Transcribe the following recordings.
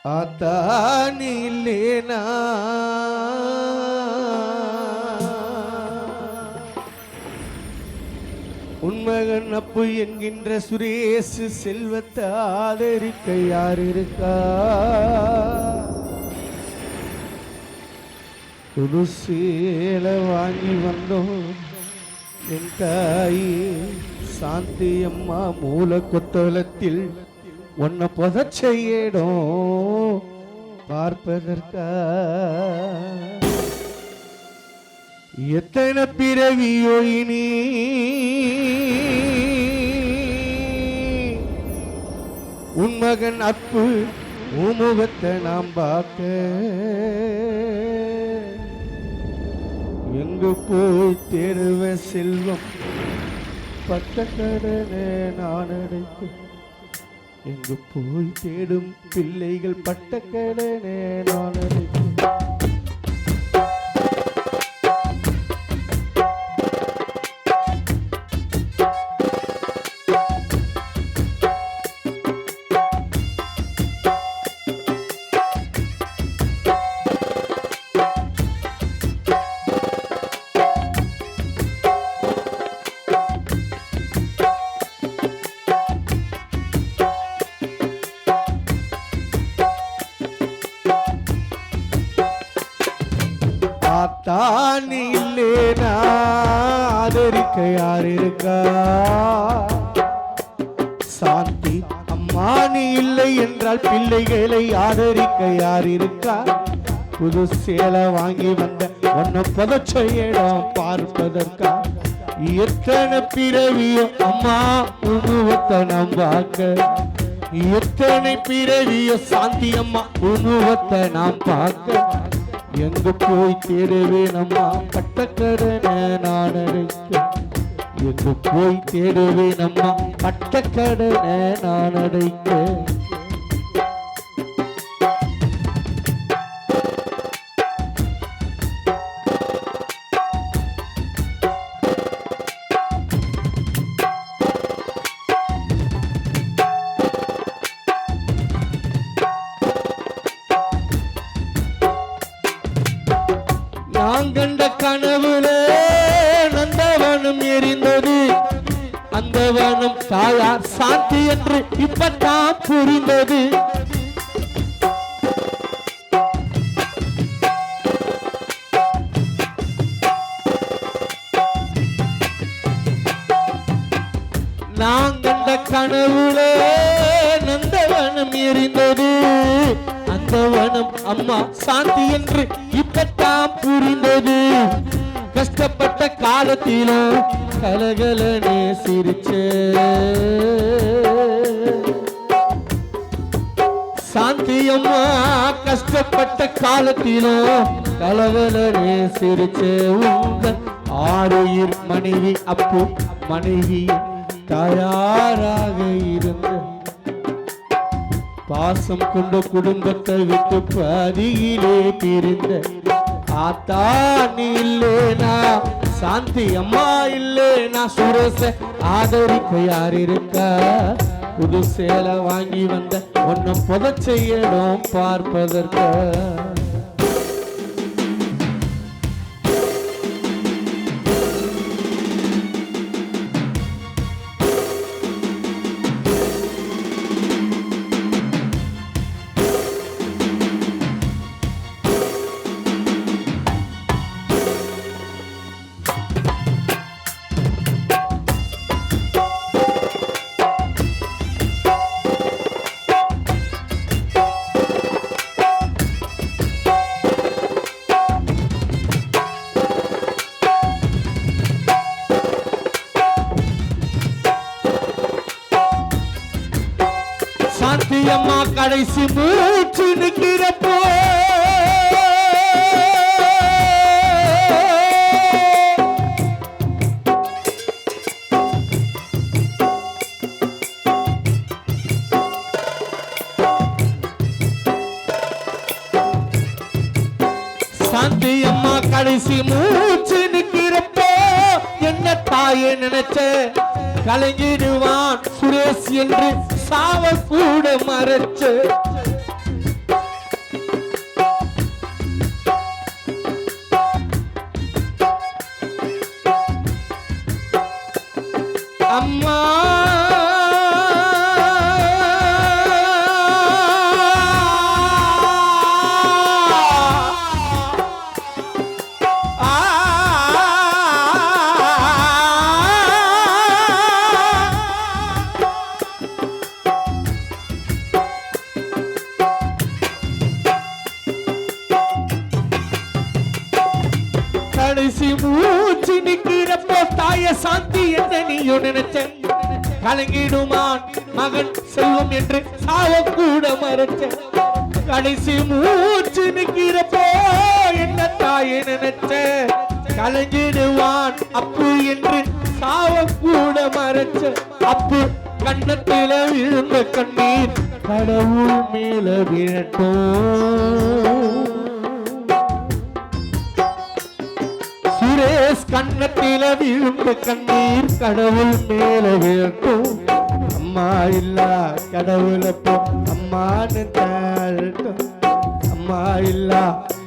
ஆத்தானி இல்லேனா உன்மகன் அப்பு என்கின்ற சுரேசு செல்வத்தை ஆதரிக்க யார் இருக்கா? புது சேலை வாங்கி வந்தோம் என் தாயி சாந்தி அம்மா மூல கொத்தளத்தில் உன்னை புதைச்சையிடும் பார்ப்பதற்கா எத்தனை பிறவியோ இனி உன் மகன் அப்பு உமுகத்தை நாம் பார்க்க எங்கு போய் தேடுவ செல்வம் பட்டக்கடனே நான் அடைக்க எங்கு போய் தேடும் பிள்ளைகள் பட்டக்கடனே நான் அடைக்க தானி இல்லேனா ஆதரிக்க யார் இருக்கா? சாந்தி அம்மா நீ இல்லை என்றால் பிள்ளைகளை ஆதரிக்க யார் இருக்கா? புது சேலை வாங்கி வந்த உன்னை புதைச்ச இடம் பார்ப்பதற்கா எத்தனை பிறவியோ அம்மா உருவத்தை நாம் பார்க்க எத்தனை பிறவியோ சாந்தி அம்மா உருவத்தை நாம் பார்க்க எங்கு போய் தேடுவேன் அம்மா பட்டக்கடனை நான் அடைக்க எங்கு போய் தேடுவேன் அம்மா பட்டக்கடனை நான் அடைக்க நான் கண்ட கனவுல நந்தவனம் எரிந்தது அந்த வனம் தாயார் சாந்தி என்று இப்பதான் புரிந்தது நான் கண்ட கனவுல நந்தவனம் எரிந்தது அந்த வனம் அம்மா சாந்தி என்று இப்பதான் புரிந்தது கஷ்டப்பட்ட காலத்திலும் கலகலனே சிரிச்சே சாந்தி அம்மா கஷ்டப்பட்ட காலத்திலும் கலகலனே சிரிச்சே உங்கள் ஆறுயிர் மனைவி அப்பு மனைவி தயாராக இருந்த பாசம் கொண்ட குடும்பத்தை விட்டு பதியிலே பிரிந்த ஆத்தா நீ இல்லேனா சாந்தி அம்மா இல்லேனா சுரேச ஆதரிக்க யார் இருக்கா? புது சேலை வாங்கி வந்த உன்னை புதைச்ச இடம் பார்ப்பதற்கா சாந்தி அம்மா கடைசி மூச்சு நிற்கிறப்போ சாந்தி அம்மா கடைசி மூச்சு நிற்கிறப்போ என்ன தாயே நினைச்ச கலங்கிடுவான் சுரேஷ் என்று சாவ கூட மறைச்சு அம்மா கடைசி மூச்சு நிக்கிறப்போ தாய சாந்தி என்ன நீயும் நினைச்ச கலங்கிடுமான் மகன் செல்வம் என்று சாவ கூட மறைச்ச கடைசி மூச்சு நிக்கிறப்போ என்ன தாய நினைச்ச கலங்கிடுவான் அப்பு என்று சாவ கூட மறைச்ச அப்பு கண்ணத்தில விழுந்த கண்ணீர் கடவுள் மேல விழட்டும் சுரேஷ் கண்ணத்தில விழுந்த கண்ணீர் கடவுள் மேல விழட்டும் அம்மா இல்ல கடவுளப்போ அம்மானு தாழட்டும் அம்மா இல்ல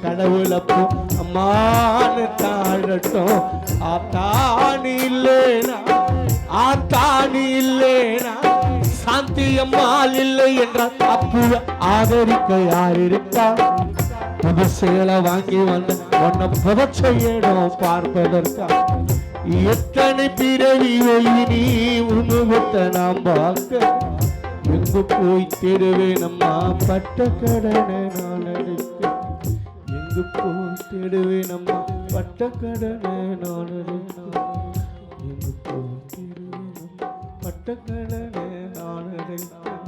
கடவுளப்போ அம்மானு தாழட்டும் ஆத்தானி இல்லேனா சாந்தி அம்மாள் இல்லை என்றால் அப்புவ ஆதரிக்க யார் இருக்கா புது சேலை வாங்கி வந்த உன்னை புதச்செய்யணும் பார்ப்பதற்கா எத்தனை பிறவியை நீ உணவத்தை நாம் பார்க்க எங்கு போய் தேடுவேன் அம்மா பட்ட கடனை நான் அடிக்க எங்கு போய் தேடுவேன் அம்மா பட்ட கடனை நான் அடிக்க எங்கு போய் தேடுவேன் அம்மா பட்ட கடனை நான் அடிக்க